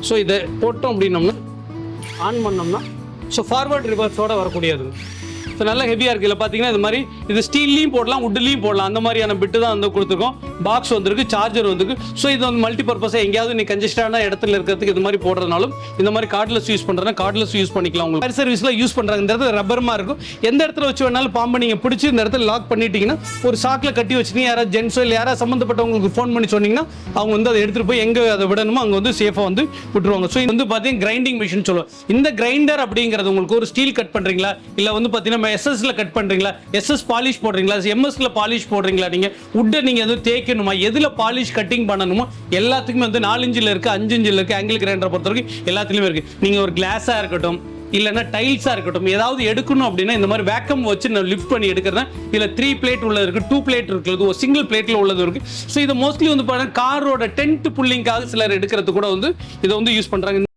So இதை போட்டோம் அப்படின்னோம்னா on பண்ணோம்னா ஸோ ஃபார்வர்ட் ரிவர்ஸோடு வரக்கூடியது. ஸோ நல்லா ஹெவியாக இருக்குது. இல்லை பார்த்தீங்கன்னா இது மாதிரி இது ஸ்டீல்லையும் போடலாம், வுட்லேயும் போடலாம். அந்த மாதிரியான பிட்டு தான் வந்து கொடுத்துருக்கோம். பாக்ஸ் வந்துருக்கு, சார்ஜர் வந்துருக்கு. ஸோ இது வந்து மல்டி பர்பஸாக எங்கேயாவது நீ கன்ஜஸ்டான இடத்துல இருக்கிறதுக்கு இது மாதிரி போடுறதுனாலும் இந்த மாதிரி கார்ட்லெஸ் யூஸ் பண்ணுறதுனா கார்ட்லெஸ் யூஸ் பண்ணிக்கலாம். உங்களுக்கு ஃபயர் சர்வீஸில் யூஸ் பண்ணுறாங்க. இந்த இடத்துல ரப்பரமாக இருக்கும். எந்த இடத்துல வச்சு வேணாலும் பாம்பை நீங்கள் பிடிச்சி இந்த இடத்துல லாக் பண்ணிட்டீங்கன்னா ஒரு சாக்கில் கட்டி வச்சுட்டு யாராவது ஜென்ஸோ இல்லை யாராவது சம்மந்தப்பட்டவங்களுக்கு ஃபோன் பண்ணி சொன்னீங்கன்னா அவங்க வந்து அதை எடுத்துகிட்டு போய் எங்கே அதை விடணுமோ அங்கே வந்து சேஃபாக வந்து விட்டுருவாங்க. ஸோ இது வந்து பார்த்தீங்கன்னா கிரைண்டிங் மிஷின் சொல்லுவோம். இந்த கிரைண்டர் அப்படிங்கிறது உங்களுக்கு ஒரு ஸ்டீல் கட் பண்ணுறீங்களா, இல்லை வந்து பார்த்தீங்கன்னா எஸ்எஸ்ல கட் பண்றீங்களா, எஸ்எஸ் பாலிஷ் போடுறீங்களா, எம்எஸ்ல பாலிஷ் போடுறீங்களா, நீங்க வுட்டை நீங்க வந்து தேய்க்கணுமா, எதுல பாலிஷ் கட்டிங் பண்ணணுமோ எல்லாத்துக்குமே வந்து 4 இன்ச்சில் இருக்கு, 5 இன்ச்சில் இருக்கு. ஆங்கிள் கிரைண்டரை பொறுத்த வரைக்கும் எல்லாத்துலயுமே இருக்கு. நீங்க ஒரு கிளாஸா இருக்கட்டும் இல்லைன்னா டைல்ஸா இருக்கட்டும் ஏதாவது எடுக்கணும் அப்படின்னா இந்த மாதிரி வேக்கம் வச்சு நான் லிஃப்ட் பண்ணி எடுக்கிறேன். இதுல 3 பிளேட் உள்ளது இருக்கு, 2 பிளேட் இருக்குது, ஒரு சிங்கிள் பிளேட்ல உள்ளது இருக்கு. ஸோ இது மோஸ்ட்லி வந்து பாருங்க காரோட டென்ட் புல்லிங்காக சிலர் எடுக்கிறது கூட வந்து இதை வந்து யூஸ் பண்றாங்க.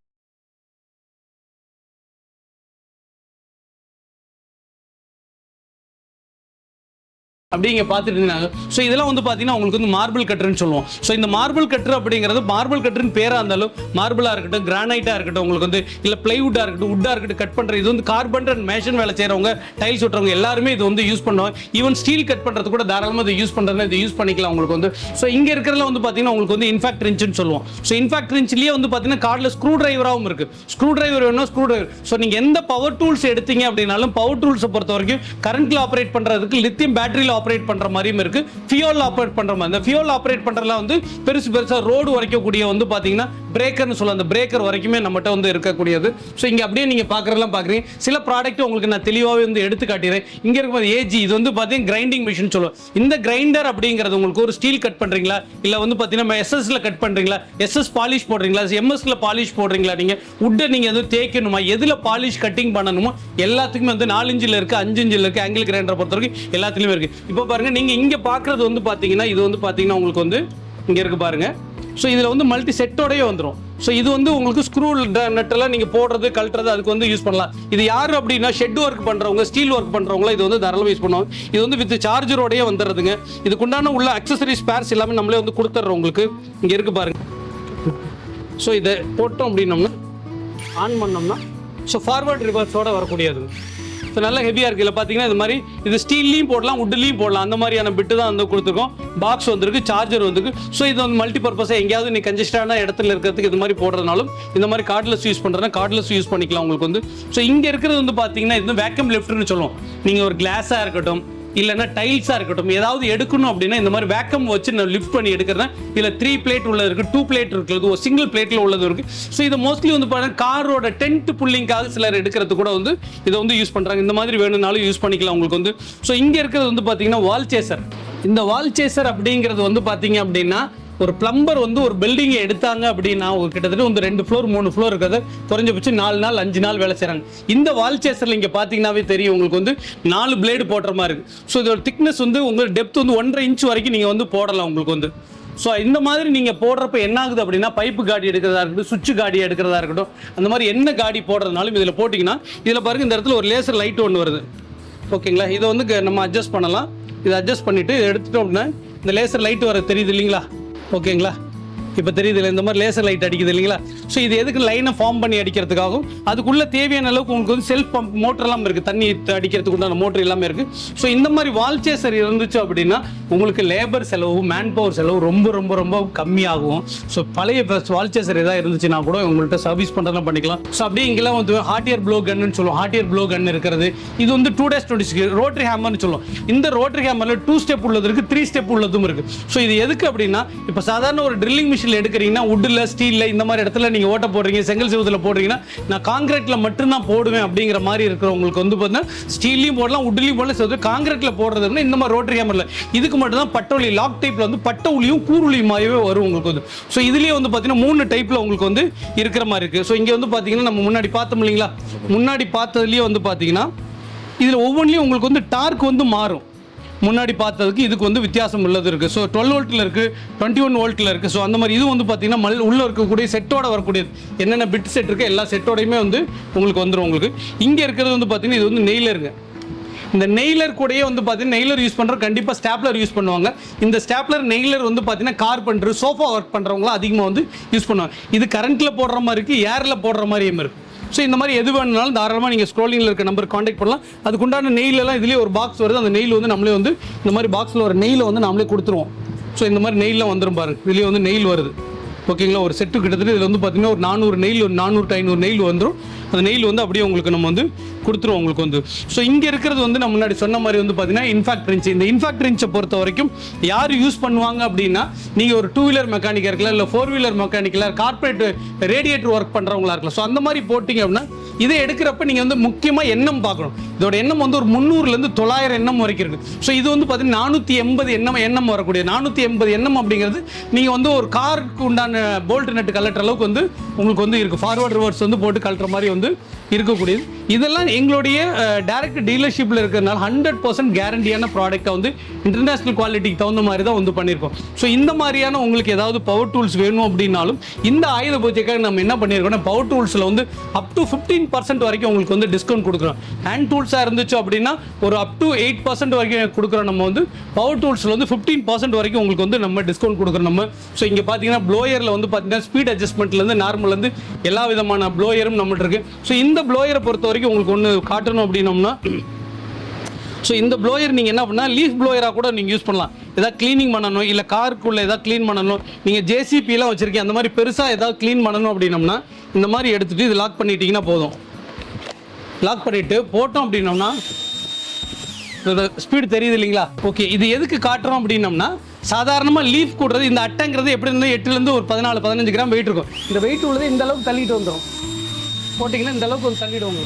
அப்படிங்க பார்த்துட்டு இருந்தாங்க. ஸோ இதெல்லாம் வந்து பார்த்தீங்கன்னா உங்களுக்கு வந்து மார்பிள் கட்டர்னு சொல்லுவோம். ஸோ இந்த மார்பிள் கட்டர் அப்படிங்கிறது மார்பிள் கட்டர்னு பேராக இருந்தாலும் மார்பிளாக இருக்கட்டும், கிரானைட்டாக இருக்கட்டும், உங்களுக்கு வந்து இல்லை பிளைவுட்டாக இருக்கட்டும், வுட்டாக இருக்கட்டும், கட் பண்ணுற இது வந்து கார்பன் அண்ட் மேஷன் வேலை செய்கிறவங்க, டைல்ஸ் ஒட்டுறவங்க எல்லாருமே இது வந்து யூஸ் பண்ணுவாங்க. ஈவன் ஸ்டீல் கட் பண்ணுறது கூட தாராளமாக இது யூஸ் பண்ணுறதுனா இது யூஸ் பண்ணிக்கலாம் உங்களுக்கு வந்து. ஸோ இங்கே இருக்கிறதுல வந்து பார்த்தீங்கன்னா உங்களுக்கு வந்து இன்ஃபேக்ட் ரிஞ்சுன்னு சொல்லுவோம். ஸோ இன்ஃபேக்ட் ரிஞ்சிலேயே வந்து பார்த்தீங்கன்னா கார்டில் ஸ்க்ரூ டிரைவராகவும் இருக்குது. ஸ்க்ரூ டிரைவர் வேணும், ஸ்க்ரூ டிரைவர். ஸோ நீங்கள் எந்த பவர் டூல்ஸ் எடுத்தீங்க அப்படின்னாலும் பவர் டூல்ஸை பொறுத்த வரைக்கும் கரண்ட்டில் ஆப்ரேட் பண்ணுறதுக்கு லித்தியம் பேட்டரியில் ஆப்ரேட் பண்ற மாதிரியும் இருக்கு, ஃபியூல் ஆப்ரேட் பண்ற மாதிரி. இந்த ஃபியூல் ஆப்ரேட் பண்றதுல வந்து பெருசா ரோடு வரைக்கக்கூடிய வந்து பாத்தீங்கன்னா பிரேக்கர்னு சொல்லுவாங்க. அந்த பிரேக்கர் வரைக்குமே நம்மகிட்ட வந்து இருக்கக்கூடியது. ஸோ இங்க அப்படியே நீங்க பாக்குறதெல்லாம் பாக்குறீங்க. சில ப்ராடக்ட் உங்களுக்கு நான் தெளிவாகவே வந்து எடுத்து காட்டிடுறேன். இங்க இருக்கும்போது ஏஜி இது வந்து பாத்தீங்கன்னா கிரைண்டிங் மிஷின் சொல்லுவோம். இந்த கிரைண்டர் அப்படிங்கிறது உங்களுக்கு ஒரு ஸ்டீல் கட் பண்றீங்களா, இல்ல வந்து பாத்தீங்கன்னா எஸ்எஸ்ல கட் பண்றீங்களா, எஸ்எஸ் பாலிஷ் போடுறீங்களா, எம்எஸ்ல பாலிஷ் போடுறீங்களா, நீங்க வுட்டை நீங்க வந்து தேய்க்கணுமா, எதுல பாலிஷ் கட்டிங் பண்ணணுமோ எல்லாத்துக்குமே வந்து 4 இன்ச்சில் இருக்கு, 5 இன்ச்சில் இருக்கு. ஆங்கிள் கிரைண்டரை பொறுத்த வரைக்கும் எல்லாத்துலயுமே இருக்கு. இப்போ பாருங்க நீங்க இங்க பாக்குறது வந்து பாத்தீங்கன்னா இது வந்து பாத்தீங்கன்னா உங்களுக்கு வந்து இங்க இருக்கு பாருங்க. ஸோ இதில் வந்து மல்டி செட்டோடய வந்துடும். ஸோ இது வந்து உங்களுக்கு ஸ்க்ரூ நட்டெல்லாம் நீங்கள் போடுறது கழட்டுறது அதுக்கு வந்து யூஸ் பண்ணலாம். இது யார் அப்படின்னா ஷெட் ஒர்க் பண்ணுறவங்க, ஸ்டீல் ஒர்க் பண்ணுறவங்களா இது வந்து தாராளமாக யூஸ் பண்ணுவாங்க. இது வந்து வித் சார்ஜரோடய வந்துடுறதுங்க. இதுக்குண்டான உள்ள அக்சசரிஸ் ஸ்பேர்ஸ் எல்லாமே நம்மளே வந்து கொடுத்துட்றோம் உங்களுக்கு. இங்கே இருக்கு பாருங்க. ஸோ இதை போட்டோம் அப்படின்னோம்னா ஆன் பண்ணோம்னா ஸோ ஃபார்வர்ட் ரிவர்ஸோட வரக்கூடியது. ஸோ நல்லா ஹெவியாக இருக்குது. இல்லை பார்த்தீங்கன்னா இது மாதிரி இது ஸ்டீல்லையும் போடலாம், வுட்லேயும் போடலாம். அந்த மாதிரியான பிட்டு தான் வந்து கொடுத்துருக்கோம். பாக்ஸ் வந்துருக்கு, சார்ஜர் வந்துருக்கு. ஸோ இது வந்து மல்டி பர்பஸாக எங்கேயாவது நீ கன்ஜஸ்டான இடத்துல இருக்கிறதுக்கு இது மாதிரி போடுறதுனாலும் இந்த மாதிரி கார்ட்லெஸ் யூஸ் பண்ணுறதுனா கார்ட்லெஸ் யூஸ் பண்ணிக்கலாம் உங்களுக்கு வந்து. ஸோ இங்கே இருக்கிறது வந்து பார்த்தீங்கன்னா இது வேக்கம் லிஃப்ட்னு சொல்லுவோம். நீங்கள் ஒரு கிளாஸாக இருக்கட்டும் இல்லைன்னா டைல்ஸாக இருக்கட்டும் ஏதாவது எடுக்கணும் அப்படின்னா இந்த மாதிரி வேக்கம் வச்சு நான் லிஃப்ட் பண்ணி எடுக்கிறேன். இதில் 3 பிளேட் உள்ளது இருக்குது, 2 பிளேட் இருக்குது, ஒரு சிங்கிள் பிளேட்டில் உள்ளது இருக்குது. ஸோ இது மோஸ்ட்லி வந்து பாருங்கள் காரோட டென்ட் புல்லிங்காக சிலர் எடுக்கிறது கூட வந்து இதை வந்து யூஸ் பண்ணுறாங்க. இந்த மாதிரி வேணும்னாலும் யூஸ் பண்ணிக்கலாம் உங்களுக்கு வந்து. ஸோ இங்கே இருக்கிறது வந்து பார்த்தீங்கன்னா வால் சேசர். இந்த வால் சேசர் அப்படிங்கிறது வந்து பார்த்தீங்க அப்படின்னா ஒரு பிளம்பர் வந்து ஒரு பில்டிங்கை எடுத்தாங்க அப்படின்னா கிட்டத்தட்ட வந்து 2 ஃப்ளோர் 3 ஃப்ளோர் இருக்கிறது குறைஞ்சபட்சம் 4 நாள் 5 நாள் வேலை செய்கிறாங்க. இந்த வால் சேசரில் இங்கே பார்த்தீங்கன்னாவே தெரியும் உங்களுக்கு வந்து 4 பிளேடு போடுற மாதிரி இருக்குது. ஸோ இதோட திக்னஸ் வந்து உங்களுக்கு டெப்த் வந்து 1.5 இன்ச் வரைக்கும் நீங்கள் வந்து போடலாம் உங்களுக்கு வந்து. ஸோ இந்த மாதிரி நீங்கள் போடுறப்ப என்ன ஆகுது அப்படின்னா பைப்பு காடி எடுக்கிறதா இருக்கட்டும், சுவிட்ச் காடி எடுக்கிறதா இருக்கட்டும், அந்த மாதிரி என்ன காடி போடுறதுனாலும் இதில் போட்டிங்கன்னா இதில் பாருங்கள் இந்த இடத்துல ஒரு லேசர் லைட் ஒன்று வருது. ஓகேங்களா, இதை வந்து நம்ம அட்ஜஸ்ட் பண்ணலாம். இதை அட்ஜஸ்ட் பண்ணிவிட்டு எடுத்துட்டோம் அப்படின்னா இந்த லேசர் லைட் வர தெரியுது இல்லைங்களா? ஓகேங்களா, இப்போ தெரியுது இல்லை இந்த மாதிரி லேசர் லைட் அடிக்குது இல்லைங்களா? ஸோ இது எதுக்கு லைனை ஃபார்ம் பண்ணி அடிக்கிறதுக்காகவும் அதுக்குள்ளே தேவையான அளவுக்கு உங்களுக்கு வந்து செல்ஃப் பம்ப் மோட்டர்லாம் இருக்குது, தண்ணி அடிக்கிறதுக்கு உண்டான மோட்டர் எல்லாமே இருக்குது. ஸோ இந்த மாதிரி வால் சேசர் இருந்துச்சு அப்படின்னா உங்களுக்கு லேபர் செலவு, மேன் பவர் செலவு ரொம்ப ரொம்ப ரொம்ப கம்மியாகும். ஸோ பழைய வால் சேசர் எதாவது இருந்துச்சுன்னா கூட உங்கள்கிட்ட சர்வீஸ் பண்ணுறதுலாம் பண்ணிக்கலாம். ஸோ அப்படியே இங்கெல்லாம் வந்து ஹார்டியர் ப்ளோ கன்னு சொல்லுவோம். ஹார்டியர் ப்ளோ கன் இருக்கிறது. இது வந்து 2-26 ரோட்டரி ஹேமர்னு சொல்லுவோம். இந்த ரோட்டரி ஹேமரில் 2 ஸ்டெப் உள்ளது இருக்குது, 3 ஸ்டெப் உள்ளதும் இருக்குது. ஸோ இது எதுக்கு அப்படின்னா இப்போ சாதாரண ஒரு ட்ரில்லிங் மிஷின் எடுக்கிறீங்கன்னா வுட்ல ஸ்டீல்ல இந்த மாதிரி இடத்துல நீங்க ஓட்ட போடுறீங்க, செங்கல் செவுத்துல போடுறீங்கன்னா நான் காங்கிரீட்ல மட்டும் தான் போடுவேன் அப்படிங்கிற மாதிரி இருக்கிறவங்களுக்கு வந்து பார்த்தீங்கன்னா ஸ்டீல்லையும் போடலாம், வுட்லையும் போடலாம். செவுத்துல காங்கிரீட்ல போடுறதுன்னா இந்த மாதிரி ரோட்டரி ஹேமர்ல இதுக்கு மட்டும் தான் பட்டொலி லாக் டைப்ல வந்து பட்ட உளியும் கூருளியுமாவே வரும் உங்களுக்கு வந்து. ஸோ இதுலயே வந்து பார்த்தீங்கன்னா 3 டைப்ல உங்களுக்கு வந்து இருக்கிற மாதிரி இருக்கு. ஸோ இங்க வந்து பார்த்தீங்கன்னா நம்ம முன்னாடி பார்த்தோம் இல்லைங்களா, முன்னாடி பார்த்ததுலயே வந்து பார்த்தீங்கன்னா இதுல ஒவ்வொன்றிலையும் உங்களுக்கு வந்து டார்க் வந்து மாறும். முன்னாடி பார்த்ததுக்கு இதுக்கு வந்து வித்தியாசம் உள்ளது இருக்குது. ஸோ 12 வோல்ட்டில் இருக்குது, 21 வோல்ட்டில் இருக்குது. ஸோ அந்த மாதிரி இது வந்து பார்த்தீங்கன்னா உள்ளே இருக்கக்கூடிய செட்டோட வரக்கூடியது. என்னென்ன பிட் செட் இருக்குது எல்லா செட்டோடையுமே வந்து உங்களுக்கு வந்துடும். உங்களுக்கு இங்கே இருக்கிறது வந்து பார்த்தீங்கன்னா இது வந்து நெய்லருங்க. இந்த நெய்லர் கூடயே வந்து பார்த்தீங்கன்னா நெய்லர் யூஸ் பண்ணுற கண்டிப்பாக ஸ்டாப்லர் யூஸ் பண்ணுவாங்க. இந்த ஸ்டாப்லர் நெய்லர் வந்து பார்த்தீங்கன்னா கார்பெண்டர் சோஃபா ஒர்க் பண்ணுறவங்களாம் அதிகமாக வந்து யூஸ் பண்ணுவாங்க. இது கரண்ட்டில் போடுற மாதிரி இருக்குது, ஏரில் போடுற மாதிரியும் இருக்குது. ஸோ இந்த மாதிரி எது வேணுனாலும் தாராளமாக நீங்கள் ஸ்க்ரோலிங்கில் இருக்க நம்பர் காண்டாக்ட் பண்ணலாம். அதுக்குண்டான நெயிலெல்லாம் இதுலேயே ஒரு பாக்ஸ் வருது. அந்த நெயில் வந்து நம்மளே வந்து இந்த மாதிரி பாக்ஸில் ஒரு நெயிலை வந்து நம்மளே கொடுத்துருவோம். ஸோ இந்த மாதிரி நெயிலாம் வந்துடும் பாருங்க, இதுலேயே வந்து நெயில் வருது. ஓகேங்களா, ஒரு செட்டு கிட்டத்தட்ட இதில் வந்து பார்த்தீங்கன்னா ஒரு 400 நெயில், ஒரு 400 to 500 நெயில் வந்துடும். அந்த நெயில் வந்து அப்படியே உங்களுக்கு நம்ம வந்து கொடுத்துருவோம் உங்களுக்கு வந்து. ஸோ இங்கே இருக்கிறது வந்து நம்ம முன்னாடி சொன்ன மாதிரி வந்து பார்த்தீங்கன்னா இன்ஃபேக்ட் ரிஞ்ச். இந்த இன்ஃபேக்ட் ரிஞ்சை பொறுத்த வரைக்கும் யார் யூஸ் பண்ணுவாங்க அப்படின்னா, நீங்கள் ஒரு 2 வீலர் மெக்கானிக்காக இருக்கலாம், இல்லை 4 வீலர் மெக்கானிக்கலாக, கார்பரேட் ரேடியேட்டர் ஒர்க் பண்ணுறவங்களா இருக்கலாம். ஸோ அந்த மாதிரி போட்டிங்க அப்படின்னா இதை எடுக்கிறப்ப நீங்கள் வந்து முக்கியமாக எண்ணம் பார்க்கணும். இதோட எண்ணம் வந்து ஒரு 300 to 900 எண்ணம் வரைக்கும் இருக்குது. ஸோ இது வந்து பார்த்தீங்கன்னா 480 எண்ணம் வரக்கூடிய 480 எண்ணம் அப்படிங்கிறது நீங்கள் வந்து ஒரு காருக்கு உண்டான போல்ட் நட்டு கலட்டுற அளவுக்கு வந்து உங்களுக்கு வந்து இருக்குது. ஃபார்வர்ட் ரிவர்ஸ் வந்து போட்டு கலட்டுற மாதிரி வந்து இருக்கக்கூடியது. இதெல்லாம் எங்களுடைய டைரக்ட் டீலர்ஷிப்பில் இருக்கிறதுனால 100% கேரண்டியான ப்ராடக்ட்டை வந்து இன்டர்நேஷனல் குவாலிட்டிக்கு தகுந்த மாதிரி தான் வந்து பண்ணியிருக்கோம். ஸோ இந்த மாதிரியான உங்களுக்கு ஏதாவது பவர் டூல்ஸ் வேணும் அப்படின்னாலும் இந்த ஆயுத பூஜைக்காக நம்ம என்ன பண்ணியிருக்கோம்னா, பவர் டூல்ஸில் வந்து அப் டு 15% வரைக்கும் உங்களுக்கு வந்து டிஸ்கவுண்ட் கொடுக்குறோம். ஹேண்ட் டூல்ஸாக இருந்துச்சு அப்படின்னா ஒரு அப் டு 8% வரைக்கும் கொடுக்குறோம். நம்ம வந்து பவர் டூல்ஸில் வந்து 15% வரைக்கும் உங்களுக்கு வந்து நம்ம டிஸ்கவுண்ட் கொடுக்குறோம் நம்ம. ஸோ இங்கே பார்த்தீங்கன்னா ப்ளோயரில் வந்து பார்த்தீங்கன்னா ஸ்பீட் அட்ஜஸ்ட்மெண்ட்லேருந்து நார்மல்லேருந்து எல்லா விதமான ப்ளோயரும் நம்மகிட்ட இருக்குது. ஸோ இந்த ப்ளோயரை பொறுத்த வரைக்கும் உங்களுக்கு ஒன்று காட்டணும் அப்படின்னோம்னா, ஸோ இந்த ப்ளோயர் நீங்கள் என்ன பண்ணால் லீஃப் ப்ளோயராக கூட நீங்கள் யூஸ் பண்ணலாம். எதாவது க்ளீனிங் பண்ணணும், இல்லை காருக்குள்ளே எதாவது க்ளீன் பண்ணணும், நீங்கள் ஜேசிபிலாம் வச்சுருக்கீங்க, அந்த மாதிரி பெருசாக எதாவது க்ளீன் பண்ணணும் அப்படின்னோம்னா இந்த மாதிரி எடுத்துகிட்டு இது லாக் பண்ணிட்டீங்கன்னா போதும். லாக் பண்ணிவிட்டு போட்டோம் அப்படின்னோம்னா ஸ்பீடு தெரியுது இல்லைங்களா? ஓகே, இது எதுக்கு காட்டுறோம் அப்படின்னோம்னா, சாதாரணமாக லீஃப் கூடுறது இந்த அட்டைங்கிறது எப்படி இருந்தால் 8 to 14-15 கிராம் வெயிட் இருக்கும். இந்த வெயிட் உள்ளது இந்த அளவுக்கு தள்ளிட்டு வந்துடும். போட்டிங்கன்னா இந்த அளவுக்கு வந்து தள்ளிடுவாங்க.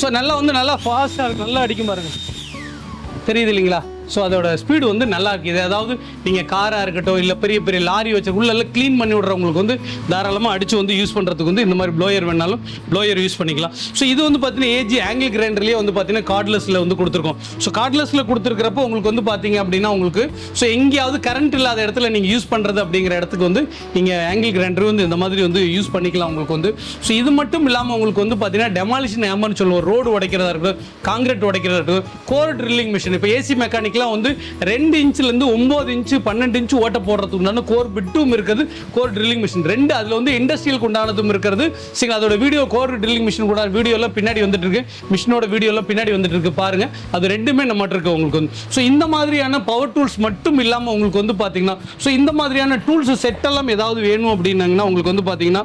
ஸோ நல்லா ஃபாஸ்ட்டாக இருக்கும், நல்லா அடிக்கும் பாருங்கள், தெரியுது இல்லைங்களா? ஸோ அதோட ஸ்பீடு வந்து நல்லா இருக்குது. அதாவது நீங்கள் காராக இருக்கட்டும், இல்லை பெரிய பெரிய லாரி வச்சு உள்ளெல்லாம் க்ளீன் பண்ணி விட்றவங்களுக்கு வந்து தாராளமாக அடித்து வந்து யூஸ் பண்ணுறதுக்கு வந்து இந்த மாதிரி ப்ளோயர் வேணாலும் ப்ளோயர் யூஸ் பண்ணிக்கலாம். ஸோ இது வந்து பார்த்தீங்கன்னா ஏஜி ஆங்கிள் கிரைண்டர்லேயே வந்து பார்த்தீங்கன்னா கார்ட்லெஸில் வந்து கொடுத்துருக்கோம். ஸோ கார்ட்லெஸில் கொடுத்துருக்கிறப்போ உங்களுக்கு வந்து பார்த்தீங்க அப்படின்னா உங்களுக்கு ஸோ எங்கேயாவது கரண்ட் இல்லாத இடத்துல நீங்கள் யூஸ் பண்ணுறது அப்படிங்கிற இடத்துக்கு வந்து நீங்கள் ஆங்கிள் கிரைண்டர் வந்து இந்த மாதிரி வந்து யூஸ் பண்ணிக்கலாம் உங்களுக்கு வந்து. ஸோ இது மட்டும் இல்லாமல் உங்களுக்கு வந்து பார்த்தீங்கன்னா டெமாலிஷன் ஹேமர்னு சொல்லுவோம். ரோடு உடைக்கிறதா இருக்கட்டும், காங்கிரீட் உடைக்கிறதா இருக்கட்டும், கோர் ட்ரில்லிங் மிஷின். இப்போ ஏசி மெக்கானிக்லாம் வந்து 2 இன்ச்லேருந்து 9 இன்ச்சு 12 இன்ச்சு ஓட்ட போடுறதுக்கு உண்டான கோர் பிட்டும் இருக்குது, கோர் ட்ரில்லிங் மிஷின் 2. அதில் வந்து இண்டஸ்ட்ரியலுக்கு உண்டானதும் இருக்கிறது. சரி, அதோட வீடியோ கோர் ட்ரில்லிங் மிஷின் கூட வீடியோலாம் பின்னாடி வந்துட்டு இருக்கு, மிஷினோட வீடியோலாம் பின்னாடி வந்துட்டு இருக்கு பாருங்க. அது ரெண்டுமே நம்மகிட்ட இருக்கு உங்களுக்கு வந்து. ஸோ இந்த மாதிரியான பவர் டூல்ஸ் மட்டும் இல்லாமல் உங்களுக்கு வந்து பார்த்தீங்கன்னா ஸோ இந்த மாதிரியான டூல்ஸ் செட்டெல்லாம் ஏதாவது வேணும் அப்படின்னாங்கன்னா உங்களுக்கு வந்து பார்த்தீங்கன்னா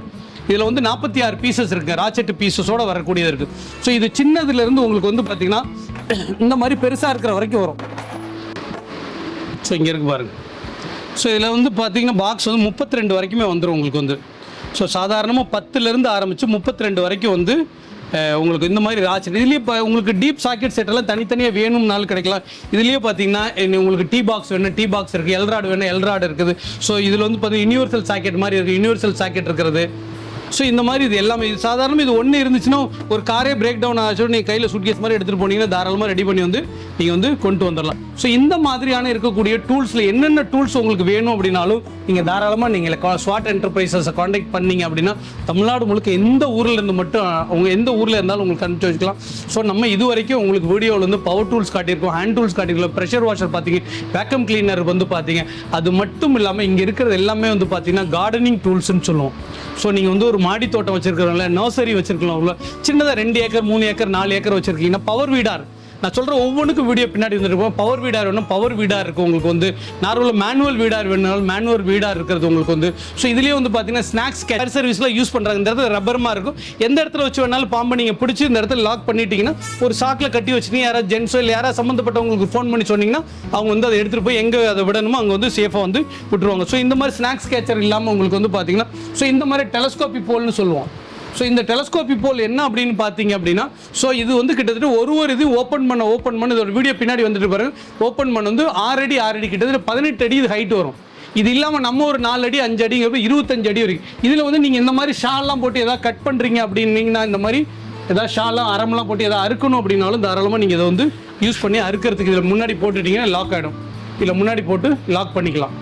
இதில் வந்து 46 பீசஸ் இருக்குது, ராச்செட்டு பீசஸோட வரக்கூடியது இருக்குது. ஸோ இது சின்னதுலேருந்து உங்களுக்கு வந்து பார்த்தீங்கன்னா இந்த மாதிரி பெருசாக இருக்கிற வரைக்கும் வரும். ஸோ இங்கே இருக்குது பாருங்கள். ஸோ இதில் வந்து பார்த்தீங்கன்னா பாக்ஸ் வந்து 32 வரைக்குமே வந்துடும் உங்களுக்கு வந்து. ஸோ சாதாரணமாக 10லேருந்து ஆரம்பித்து 32 வரைக்கும் வந்து உங்களுக்கு இந்த மாதிரி ராச்செட். இதுலேயே இப்போ உங்களுக்கு டீப் சாக்கெட் செட்டெல்லாம் தனித்தனியாக வேணும்னாலும் கிடைக்கலாம். இதுலேயே பார்த்தீங்கன்னா உங்களுக்கு டீ பாக்ஸ் வேணும், டீ பாக்ஸ் இருக்குது, எல்ராடு வேணும், எல்ராடு இருக்குது. ஸோ இதில் வந்து பார்த்தீங்கன்னா யூனிவர்சல் சாக்கெட் மாதிரி இருக்குது, யூனிவர்சல் சாக்கெட் இருக்கிறது. ஸோ இந்த மாதிரி இது எல்லாமே இது சாதாரணமாக இது ஒன்று இருந்துச்சுன்னா ஒரு காரே பிரேக் டவுன் ஆச்சு, நீங்கள் கையில் சூட்கேஸ் மாதிரி எடுத்துகிட்டு போனீங்கன்னா தாராளமாக ரெடி பண்ணி வந்து நீங்கள் வந்து கொண்டு வந்துடலாம். ஸோ இந்த மாதிரியான இருக்கக்கூடிய டூல்ஸில் என்னென்ன டூல்ஸ் உங்களுக்கு வேணும் அப்படின்னாலும் நீங்கள் தாராளமாக நீங்கள் ஸ்வாட் என்டர்பிரைசஸை காண்டாக்ட் பண்ணீங்க அப்படின்னா தமிழ்நாடு முழுக்க எந்த ஊரில் இருந்து மட்டும் உங்கள் எந்த ஊரில் இருந்தாலும் உங்களுக்கு அனுப்பிச்சு வச்சுக்கலாம். ஸோ நம்ம இது வரைக்கும் உங்களுக்கு வீடியோவில் வந்து பவர் டூல்ஸ் காட்டியிருக்கோம், ஹேண்ட் டூல்ஸ் காட்டியிருக்கோம், ப்ரெஷர் வாஷர் பார்த்தீங்க, வேக்கம் கிளீனர் வந்து பார்த்தீங்க. அது மட்டும் இல்லாமல் இங்கே இருக்கிறது எல்லாமே வந்து பார்த்தீங்கன்னா கார்டனிங் டூல்ஸ்ன்னு சொல்லுவோம். ஸோ நீங்கள் வந்து ஒரு மாடி தோட்டம் வச்சிருக்கிறவங்கள, நர்சரி வச்சிருக்கலாம், சின்னதாக 2 ஏக்கர் 3 ஏக்கர் 4 ஏக்கர் வச்சிருக்கீங்கன்னா பவர் வீடார் நான் சொல்கிறேன். ஒவ்வொன்றுக்கும் வீடியோ பின்னாடி வந்துருப்போம். பவர் வீடார் வேணும், பவர் வீடார் இருக்குது உங்களுக்கு வந்து. நார்மலாக மேனுவல் வீடார் வேணுனாலும் மேனுவல் வீடார் இருக்கிறது உங்களுக்கு வந்து. ஸோ இதுலேயே வந்து பார்த்தீங்கன்னா ஸ்நாக்ஸ் கேர் சர்வீஸ்லாம் யூஸ் பண்ணுறாங்க. இந்த இடத்துல ரப்பரமாக இருக்கும், எந்த இடத்துல வச்சு வேணாலும் பாம்பை நீங்கள் பிடிச்சி இந்த இடத்துல லாக் பண்ணிட்டீங்கன்னா ஒரு சாக்கில் கட்டி வச்சுட்டு யாராவது ஜென்ஸோ இல்லை யாராவது சம்மந்தப்பட்டவங்களுக்கு ஃபோன் பண்ணி சொன்னீங்கன்னா அவங்க வந்து அதை எடுத்துகிட்டு போய் எங்கே அதை விடணுமோ அங்கே வந்து சேஃபாக வந்து விட்டுருவாங்க. ஸோ இந்த மாதிரி ஸ்நாக்ஸ் கேச்சர் இல்லாமல் உங்களுக்கு வந்து பார்த்தீங்கன்னா ஸோ இந்த மாதிரி டெலஸ்கோபி போல்னு சொல்லுவோம். ஸோ இந்த டெலஸ்கோபி போல் என்ன அப்படின்னு பார்த்தீங்க அப்படின்னா ஸோ இது வந்து கிட்டத்தட்ட ஒரு இது ஓப்பன் பண்ண இதோட வீடியோ பின்னாடி வந்துட்டு பாருங்க. ஓப்பன் பண்ண வந்து 6 அடி கிட்டத்தட்ட 18 அடி இது ஹைட் வரும். இது இல்லாமல் நம்ம ஒரு 4 அடி 5 அடிங்கிறப்ப 25 அடி வரைக்கும். இதில் வந்து நீங்கள் இந்த மாதிரி ஷால்லாம் போட்டு எதாவது கட் பண்ணுறீங்க அப்படின்னீங்கன்னா இந்த மாதிரி எதாவது ஷாலாம் அறமெல்லாம் போட்டு எதாவது அறுக்கணும் அப்படின்னாலும் தாராளமாக நீங்கள் இதை வந்து யூஸ் பண்ணி அறுக்கிறதுக்கு இதில் முன்னாடி போட்டுட்டிங்கன்னா லாக் ஆகிடும். இதில் முன்னாடி போட்டு லாக் பண்ணிக்கலாம்.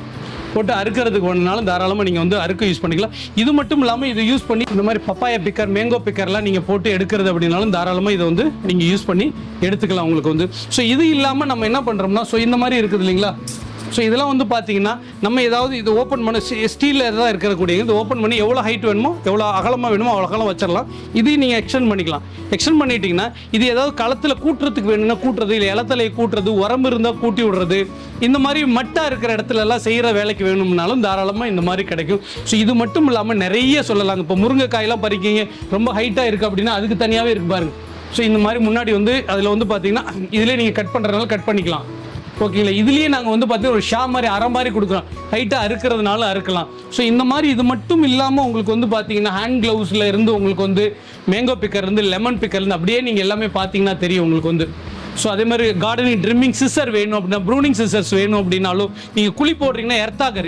போட்டு அறுக்கிறதுக்கு வேணுனாலும் தாராளமாக நீங்கள் வந்து அறுக்க யூஸ் பண்ணிக்கலாம். இது மட்டும் இல்லாமல் இது யூஸ் பண்ணி இந்த மாதிரி பப்பாயா பிக்கர், மேங்கோ பிக்கர்லாம் நீங்கள் போட்டு எடுக்கிறது அப்படின்னாலும் தாராளமாக இதை வந்து நீங்கள் யூஸ் பண்ணி எடுத்துக்கலாம் உங்களுக்கு வந்து. ஸோ இது இல்லாமல் நம்ம என்ன பண்ணுறோம்னா, ஸோ இந்த மாதிரி இருக்குது இல்லைங்களா, ஸோ இதெல்லாம் வந்து பார்த்தீங்கன்னா நம்ம ஏதாவது இது ஓப்பன் பண்ண ஸ்டீலில் தான் இருக்கக்கூடிய இது ஓப்பன் பண்ணி எவ்வளோ ஹைட் வேணுமோ, எவ்வளோ அகலமாக வேணுமோ அவ்வளோ அகலம் வச்சிடலாம். இதையும் நீங்கள் எக்ஸ்டெண்ட் பண்ணிக்கலாம். எக்ஸ்டெண்ட் பண்ணிட்டீங்கன்னா இது ஏதாவது களத்தில் கூட்டுறதுக்கு வேணும்னா கூட்டுறது, இல்லை இலத்தலையை கூட்டுறது, உரம்பு இருந்தால் கூட்டி விடுறது, இந்த மாதிரி மட்டாக இருக்கிற இடத்துல எல்லாம் செய்கிற வேலைக்கு வேணும்னாலும் தாராளமாக இந்த மாதிரி கிடைக்கும். ஸோ இது மட்டும் இல்லாமல் நிறைய சொல்லலாங்க. இப்போ முருங்கைக்காயெல்லாம் பறிக்கிங்க, ரொம்ப ஹைட்டாக இருக்குது அப்படின்னா அதுக்கு தனியாகவே இருக்கு பாருங்க. ஸோ இந்த மாதிரி முன்னாடி வந்து அதில் வந்து பார்த்தீங்கன்னா இதிலே நீங்கள் கட் பண்ணுறதுனால கட் பண்ணிக்கலாம். ஓகேங்களா, இதுலேயே நாங்கள் வந்து பார்த்தீங்கன்னா ஒரு ஷா மாதிரி அரை மாதிரி கொடுக்குறோம், ஹைட்டாக அறுக்கிறதுனால அறுக்கலாம். ஸோ இந்த மாதிரி இது மட்டும் இல்லாமல் உங்களுக்கு வந்து பார்த்தீங்கன்னா ஹேண்ட் க்ளவுஸில் இருந்து உங்களுக்கு வந்து மேங்கோ பிக்கர் இருந்து, லெமன் பிக்கர் இருந்து, அப்படியே நீங்கள் எல்லாமே பார்த்தீங்கன்னா தெரியும் உங்களுக்கு வந்து. ஸோ அதே மாதிரி கார்டனிங் ட்ரிம்மிங் சிசர் வேணும் அப்படின்னா, ப்ரூனிங் சிசர்ஸ் வேணும் அப்படின்னாலும், நீங்கள் குழி போடுறீங்கன்னா எர்த்தாகர்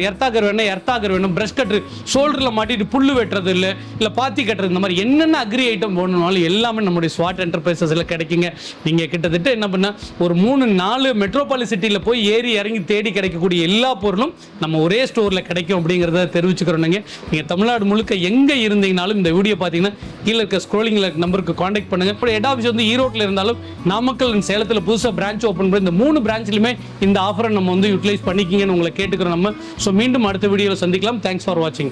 வேணும், ப்ரஷ் கட்ரு, ஷோல்டரில் மாட்டிட்டு புல்லு வெட்டுறது இல்லை பாத்தி கட்டுறது, இந்த மாதிரி என்னென்ன அக்ரி ஐட்டம் வேணும்னாலும் எல்லாமே நம்முடைய ஸ்வாட் என்டர்பிரைசஸில் கிடைக்குங்க. நீங்கள் கிட்டத்தட்ட என்ன பண்ணால் ஒரு 3-4 மெட்ரோபாலிஸ் சிட்டியில் போய் ஏறி இறங்கி தேடி கிடைக்கக்கூடிய எல்லா பொருளும் நம்ம ஒரே ஸ்டோரில் கிடைக்கும் அப்படிங்கிறத தெரிவிச்சுக்கிறோம். நீங்கள் தமிழ்நாடு முழுக்க எங்கே இருந்தீங்கனாலும் இந்த வீடியோ பார்த்தீங்கன்னா கீழே இருக்க ஸ்க்ரோலிங்கில் நம்பருக்கு காண்டாக்ட் பண்ணுங்கள். இப்போ ஹெட் ஆஃபீஸ் வந்து ஈரோட்டில் இருந்தாலும் நாமக்கல் சேலத்தில் புதுசாக பிரான்ச் ஓப்பன் பண்ணி இந்த 3 பிரான்ச்லையுமே இந்த ஆஃபரை நம்ம வந்து யூட்டிலைஸ் பண்ணிக்கிங்கன்னு உங்களை கேட்டுக்கிறோம் நம்ம. ஸோ மீண்டும் அடுத்த வீடியோவில் சந்திக்கலாம். தேங்க்ஸ் ஃபார் வாட்சிங்.